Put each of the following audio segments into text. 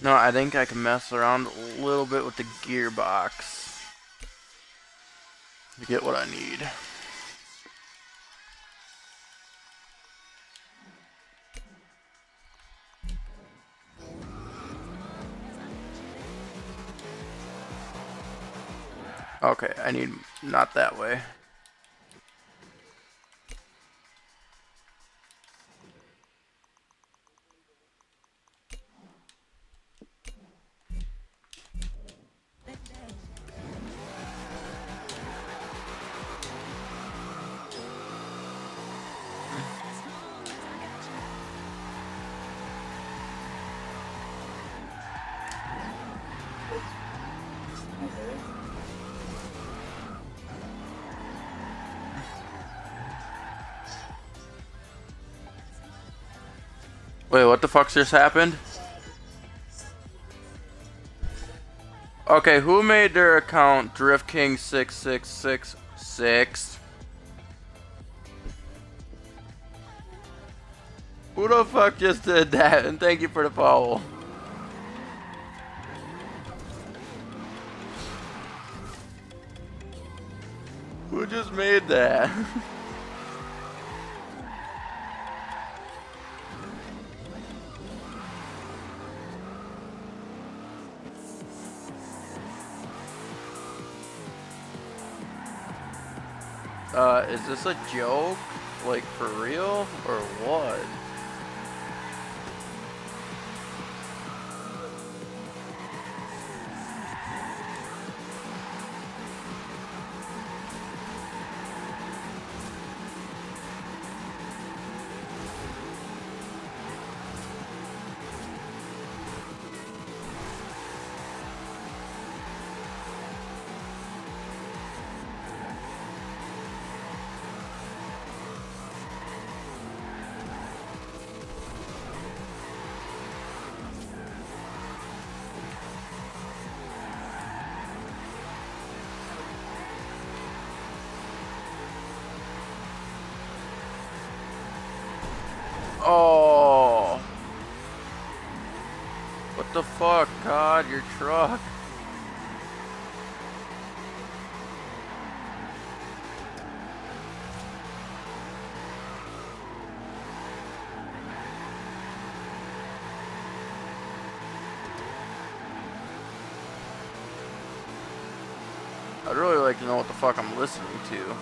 No, I think I can mess around a little bit with the gearbox to get what I need. Okay, I need not that way. Wait, what the fuck just happened? Okay, who made their account DriftKing6666? Who the fuck just did that? And thank you for the follow. Who just made that? Is this a joke? Like, for real? Or what? Oh. What the fuck, God, your truck. I'd really like to know what the fuck I'm listening to.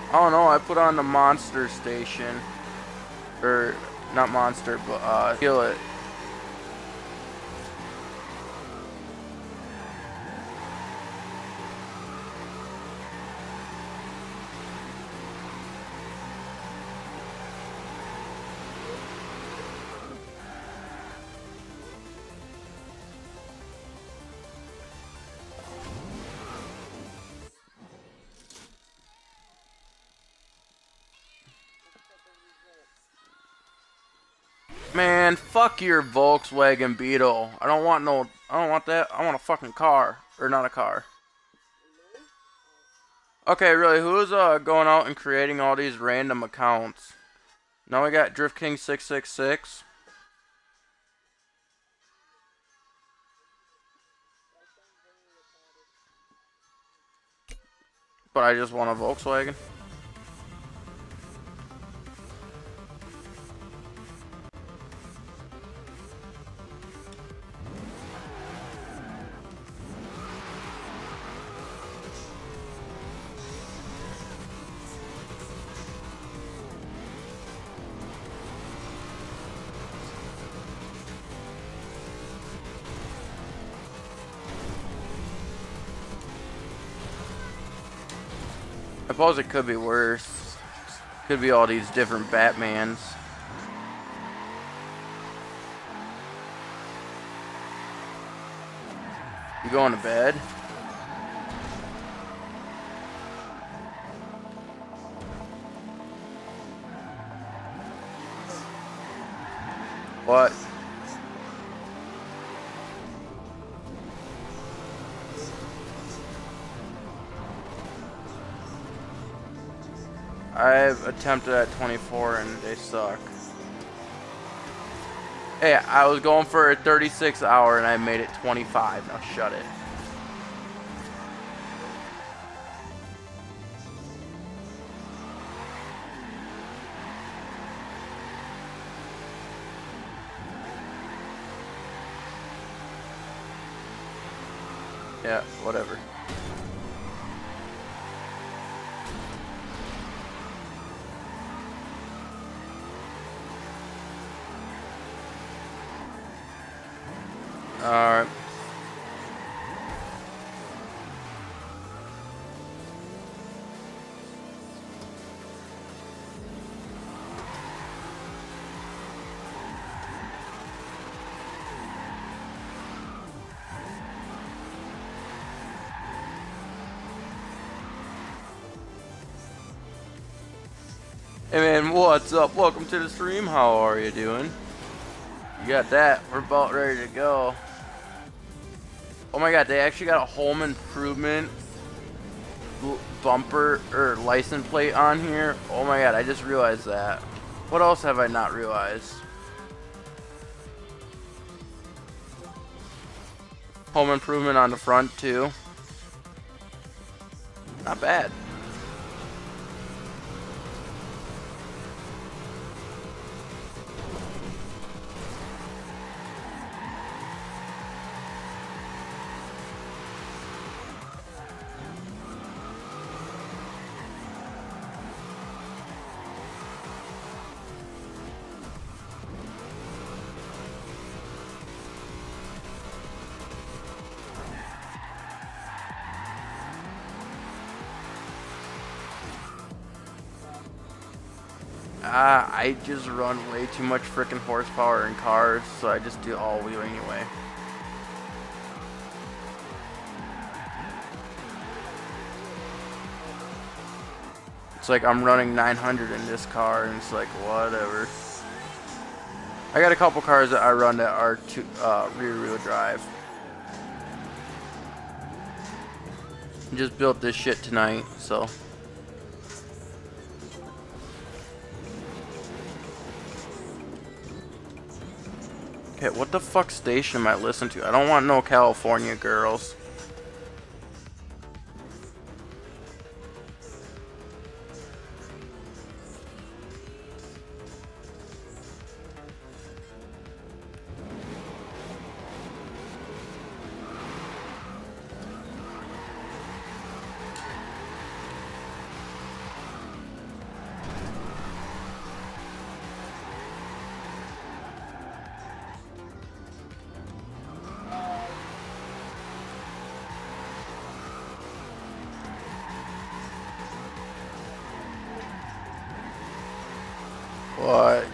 I don't know, I put on the Monster station. Or, not Monster, but, Kill It. Man, fuck your Volkswagen Beetle. I don't want that. I want a fucking car. Or not a car. Okay, really, who's going out and creating all these random accounts? Now we got DriftKing666. But I just want a Volkswagen. I suppose it could be worse. Could be all these different Batmans. You going to bed? What? I've attempted at 24 and they suck. Hey, I was going for a 36 hour and I made it 25. Now shut it. Yeah, whatever. Alright. Hey man, what's up? Welcome to the stream. How are you doing? You got that. We're about ready to go. Oh my god, they actually got a home improvement bumper or license plate on here. Oh my god, I just realized that. What else have I not realized? Home improvement on the front too. Not bad. I just run way too much freaking horsepower in cars, so I just do all wheel anyway. It's like I'm running 900 in this car, and it's like whatever. I got a couple cars that I run that are rear wheel drive. Just built this shit tonight, so. Okay, what the fuck station am I listening to? I don't want no California girls. What?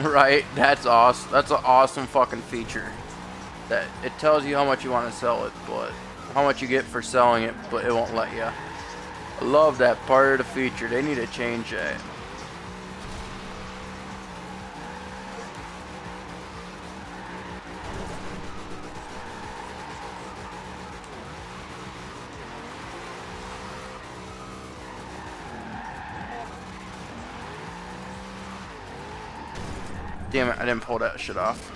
Right? That's awesome. That's an awesome fucking feature. That it tells you how much you want to sell it, but how much you get for selling it, but it won't let you. I love that part of the feature. They need to change that. Damn it, I didn't pull that shit off.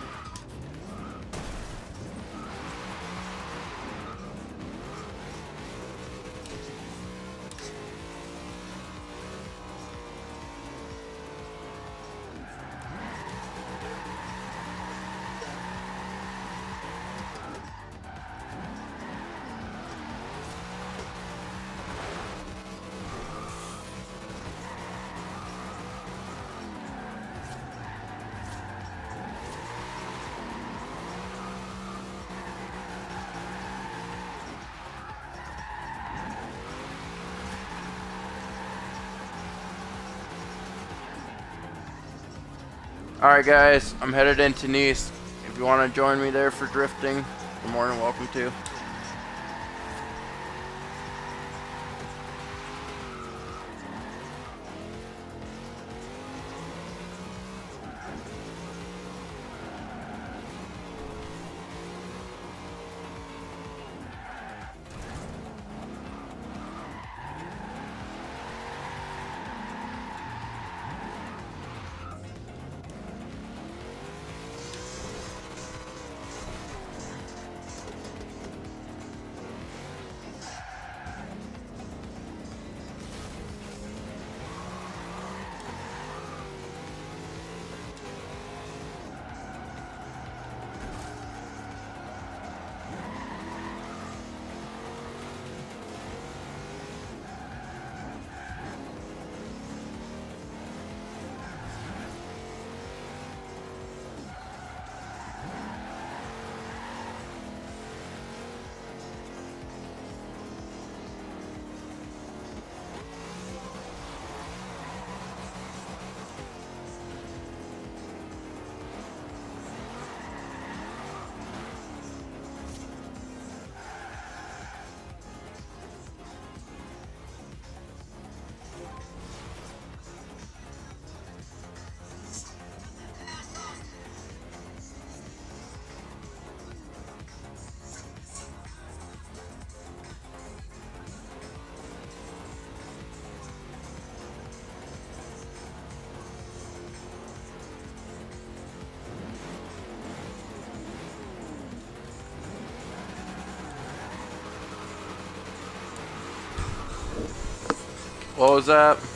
Alright guys, I'm headed into Nice. If you want to join me there for drifting, you're more than welcome to. What was that?